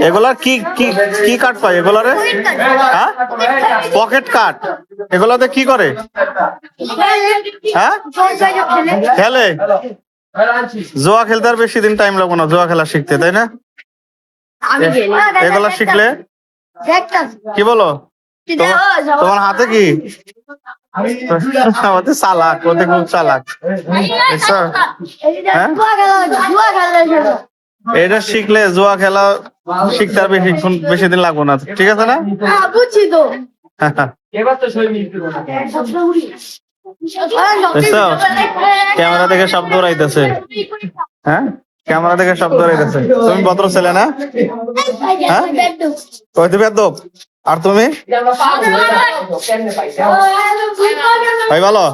এগুলার কি কি কি কাট পায় এগুলারে? হ্যাঁ, পকেট কাট। এগুলাতে কি করে? হ্যাঁ, খেলে। জুয়া খেলতে আর বেশি দিন টাইম লাগবে না, জুয়া খেলা শিখতে, তাই না? এগুলা শিখলে কি বলো? তোমার হাতে কি? আমাদের চালাক, ওদের খুব চালাক। এটা শিখলে জুয়া খেলা শিখতে আর বেশি দিন লাগবো না, ঠিক আছে না? বুঝছি তো। ক্যামেরা দেখে শব্দ উড়াইতেছে। হ্যাঁ, ক্যামেরা দেখে শব্দ উড়াইতেছে। তুমি ভদ্র ছেলে না? হ্যাঁ, কইতে বেদব। আর তুমি ভাই ভালো?